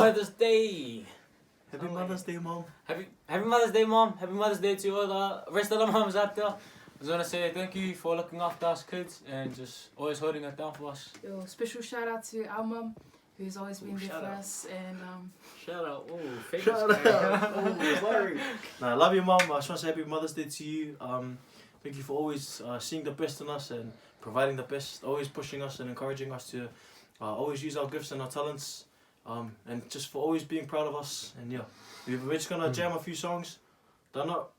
Mother's Day. Happy Mother's Day, Mom. Happy Mother's Day, Mom. Happy Mother's Day to all the rest of the moms out there. I just want to say thank you for looking after us kids and just always holding it down for us. Yo, special shout out to our mum, who's always been there for us. And Shout out. Oh, Shout out. Oh, sorry. Nah, I love you, Mom. I just want to say Happy Mother's Day to you. Thank you for always seeing the best in us and providing the best, always pushing us and encouraging us to always use our gifts and our talents, and just for always being proud of us. And yeah, we're just gonna jam a few songs. They're not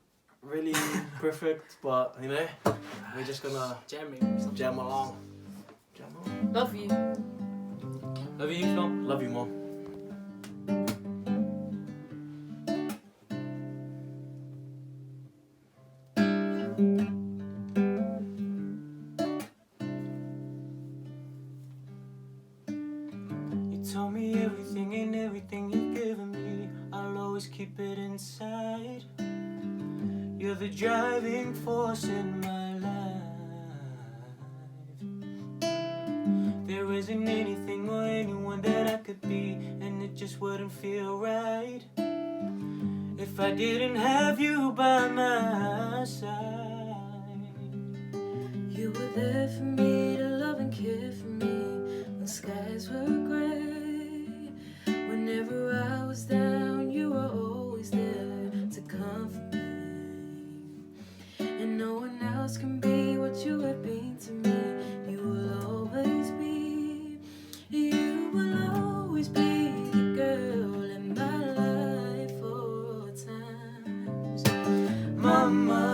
really perfect, but you know, we're just gonna jam along. love you. Love you, Mom. Love you, Mom. Told me everything and everything you've given me, I'll always keep it inside. You're the driving force in my life. There isn't anything or anyone that I could be, and it just wouldn't feel right if I didn't have you by my side. You were there for me to love and care for me when skies were gray. Whenever I was down, you were always there to comfort me. And no one else can be what you have been to me. You will always be. You will always be the girl in my life for times. Mama,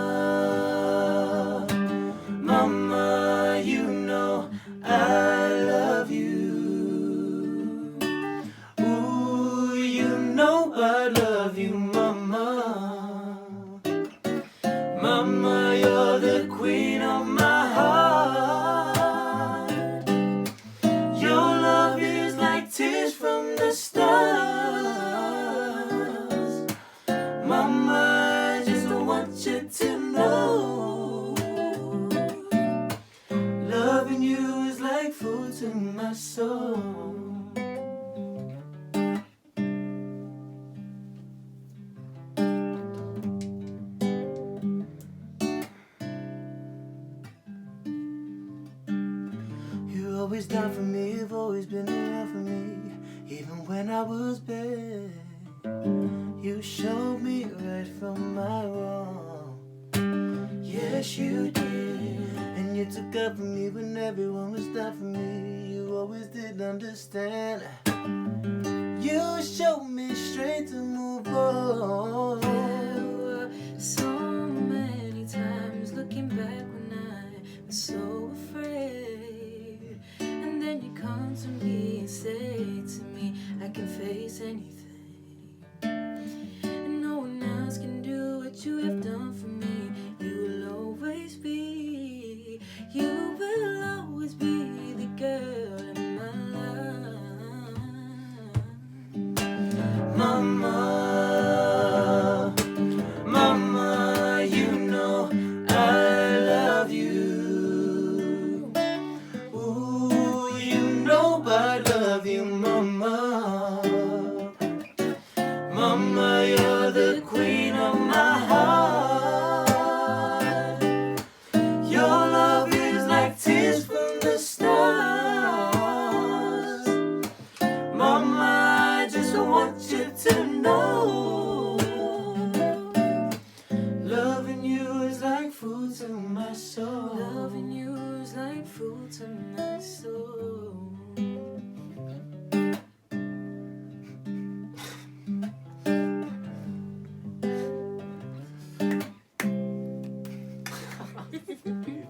Mama, you know I love you. Ooh, you know I love you, Mama. Mama, you're the queen of my heart. Your love is like tears from the stars. Mama, I just want you to know, loving you is like food to my soul. You're always down for me, you've always been around for me, even when I was bad. You showed me right from my wrong. Yes, you did. And you took up for me when everyone was down for me. You always did understand. You showed me straight to move on. There were so many times looking back when I was so afraid. And then you come to me and say to me, I can face anything. And no one else can do what you have done for me. You will always be. You will always be the girl in my life. Mama, Mama, you know I love you. Ooh, you know I love you, Mama. Mama, you're the queen of my heart. Your love is like tears from the stars. Mama, I just want you to know, loving you is like food to my soul. Loving you is like food to my soul.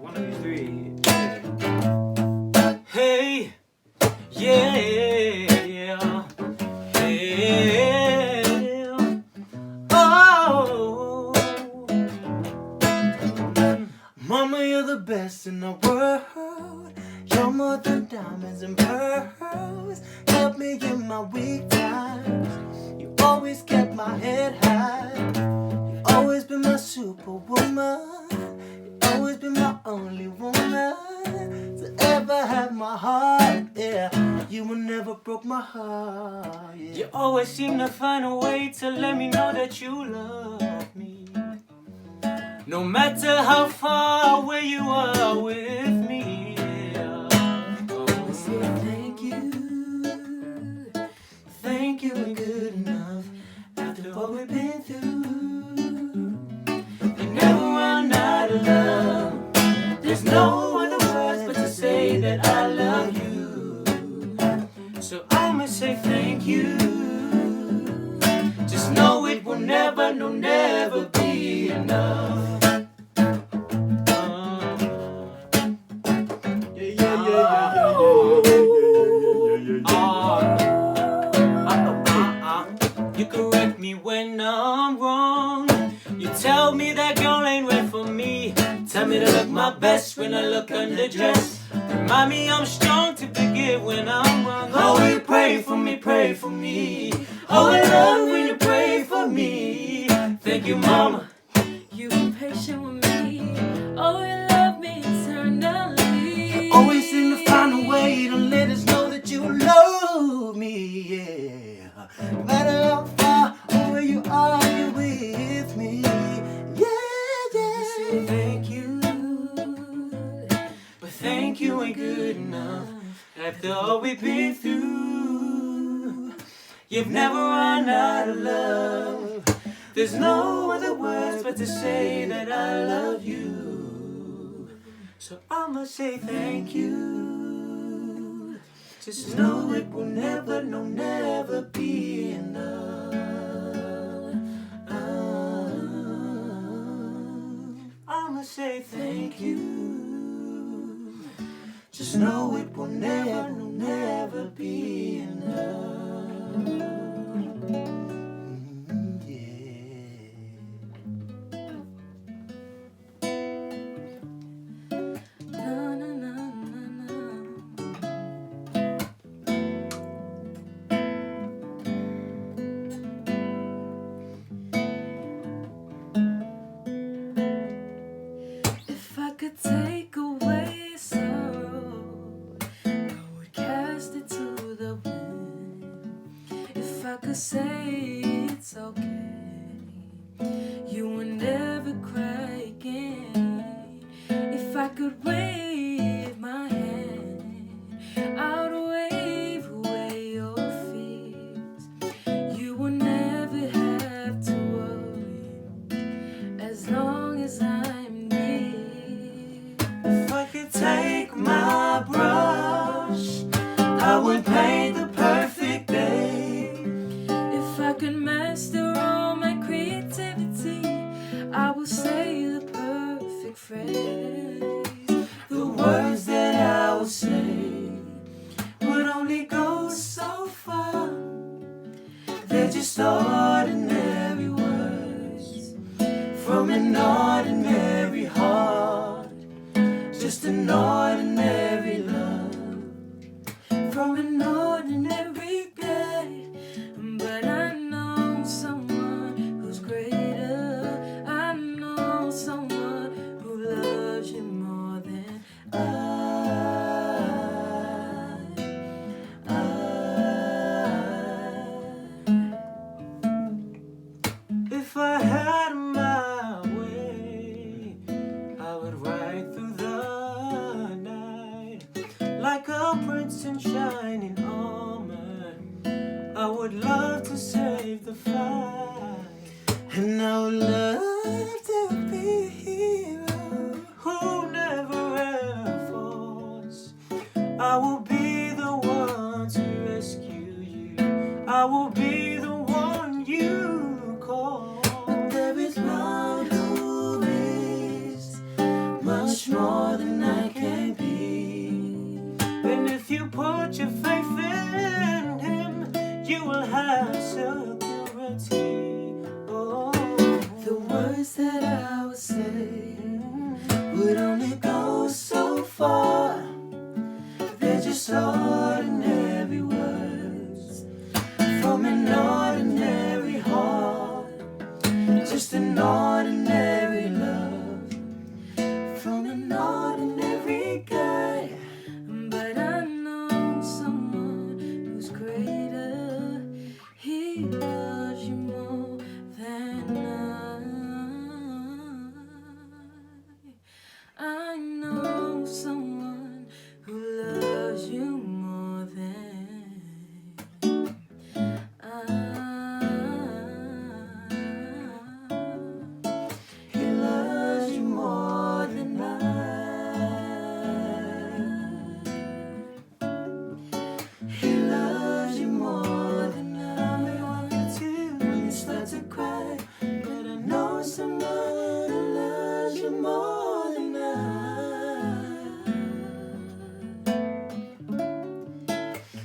One of these three. Hey, yeah, yeah, oh, Mama, you're the best in the world. You're more than diamonds and pearls. Help me in my weak times. You always kept my head high. You always been my superwoman. You always been my only woman to ever have my heart, yeah. You will never broke my heart. Yeah. You always seem to find a way to let me know that you love me. No matter how far away you are with me. I say thank you. Thank you ain't good enough after what we've been through. You never run out of love. There's no other words but to say that I love you. So I'ma say thank you. Just know it will never, no, never be enough. You correct me when I'm wrong. You tell me that girl ain't right for me. Tell me to look my best when I look underdressed. Remind me I'm strong to forgive when I'm wrong. Oh, you pray for me, pray for me. Oh, I love when you pray for me. Thank you, mama. You've been patient with me. Oh, you love me eternally. Always seem to find a way to let us know that you love me, yeah. No matter how far or where you are, you're with me, yeah, yeah. Thank you, but thank you ain't good enough. After all we've been through, you've never run out of love. There's no other words but to say that I love you. So I'ma say thank you. Just know it will never, no, never be enough. I'ma say thank you. Just know it will never, no, never be enough. Na, na, na, na, na. If I could take away sorrow, I would cast it to the wind. If I could say it's okay, you would never cry again. If I could wave my hand, I'd wave away your fears. You will never have to worry as long as I'm near. If I could take my brush, I would paint the perfect day. If I could master all my creativity, I would say the perfect phrase. The words that I would say would only go so far. They're just ordinary words from an ordinary heart. Just an ordinary love from an ordinary guy. But I know someone who's greater. I know someone who loves you more than If I had my way, I would ride through the night like a prince in shining armor. I would love to save the fight, And I would love to be a hero who never ever falls. I will be the one to rescue you. I will be the one you call. There is one who is much more than I can be. And if you put your faith in him, you will have security. Oh, The words that I would say would only go so far. They're just ordinary words from an ordinary heart. Just an ordinary love from an ordinary guy. But I know someone he loves you more than I know someone who loves you more than He loves you more than He loves you more than I want you to when you start to cry. But I know someone who loves you more than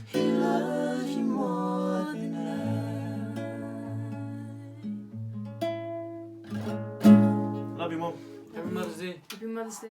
He loves you more than Love you, Mom. Happy Mother's Day. Happy Mother's Day.